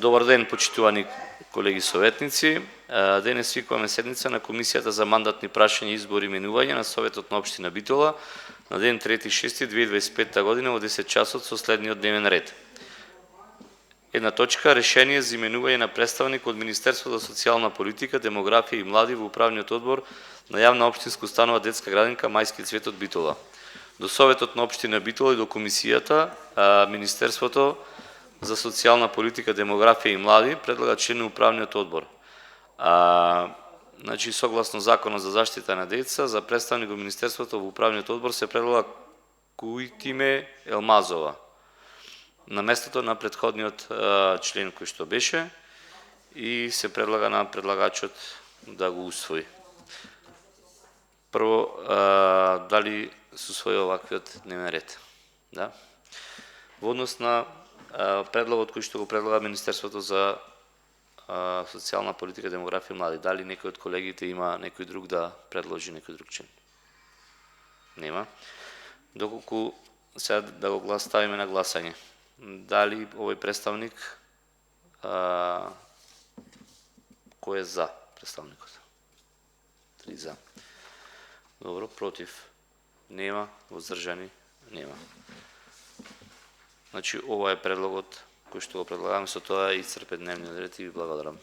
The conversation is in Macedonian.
Добар ден, почитувани колеги советници. Денес свикуваме седница на Комисијата за мандатни прашања, избори и именување на Советот на општина Битола на ден 3.6.2025 година во 10 часот со следниот дневен ред. Една точка, решение за именување на представник од Министерството за социјална политика, демографија и млади во управниот одбор на јавна општинска установа детска градинка Мајски цвет од Битола. До Советот на општина Битола и до Комисијата, Министерството за социјална политика, демографија и млади предлага член на управниот одбор. Значи, согласно Законот за заштита на деца, за представник во Министерството во управниот одбор се предлага Куитиме Елмазова на местото на претходниот член кој што беше и се предлага на предлагачот да го усвои. Прво, дали се усвои оваквиот дневен ред? Да. Во однос на предлогот кој што го предлага Министерството за социјална политика, демографија и млади, дали некој од колегите има некој друг да предложи некој друг член? Нема. Доколку сега да го ставиме на гласање, дали овој представник кој е за представникот? 3 за. Добро, против? Нема, воздржани? Нема. Значи, ова е предлогот кој што го предлагаме, со тоа е исцрпен дневниот ред и ви благодарам.